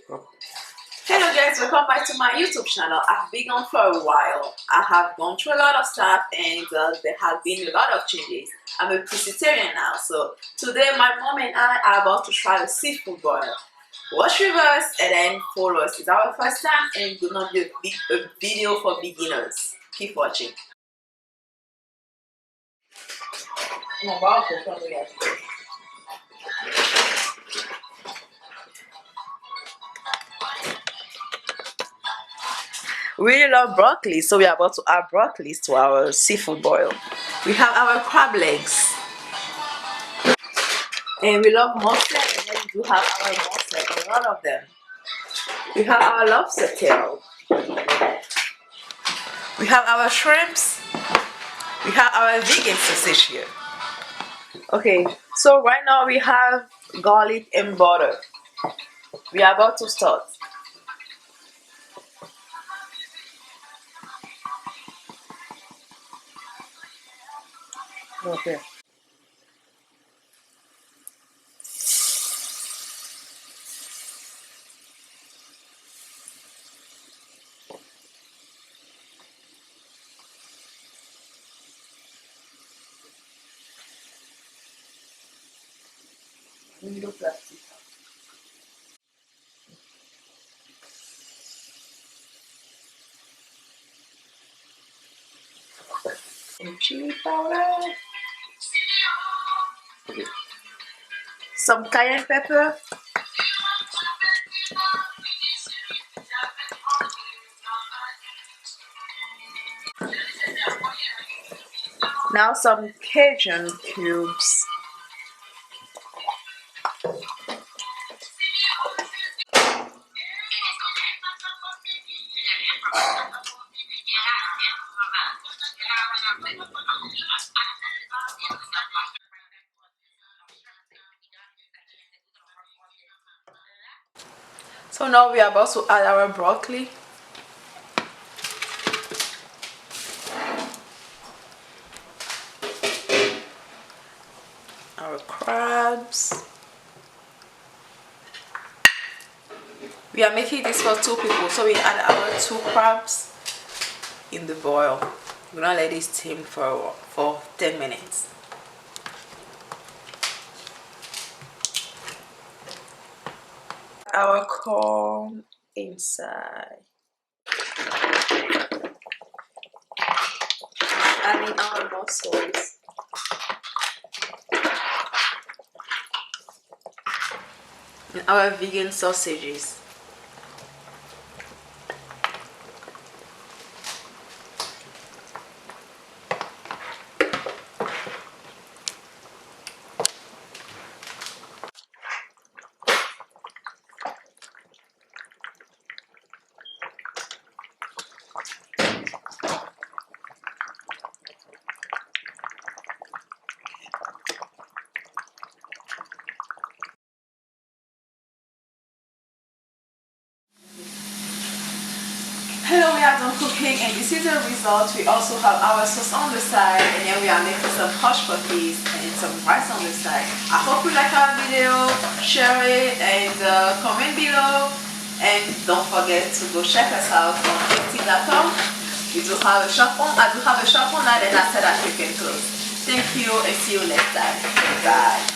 Hello guys, welcome back to my YouTube channel. I've been on for a while. I have gone through a lot of stuff and there have been a lot of changes. I'm a pescatarian now, so today my mom and I are about to try a seafood boil. Watch with us and then follow us. It's our first time and it's gonna be a video for beginners. Keep watching. We really love broccoli, so we are about to add broccoli to our seafood boil. We have our crab legs, and we love mustard, and then we do have our mustard, a lot of them. We have our lobster tail. We have our shrimps. We have our vegan sausage here. Okay, so right now we have garlic and butter. We are about to start. Okay. Window plastic. And chili powder. Okay. Some cayenne pepper. Now some Cajun cubes. So now we are about to add our broccoli. Our crabs. We are making this for 2 people, so we add our 2 crabs in the boil. We're gonna let it steam for 10 minutes. Our corn inside. Adding our mussels. And our vegan sausages. Hello, we are done cooking and this is the result. We also have our sauce on the side and then we are making some hush puppies and some rice on the side. I hope you like our video, share it and comment below, and don't forget to go check us out on tasty.com. We do have a shop on, I do have a shop online and after that you can close. Thank you and see you next time. Bye.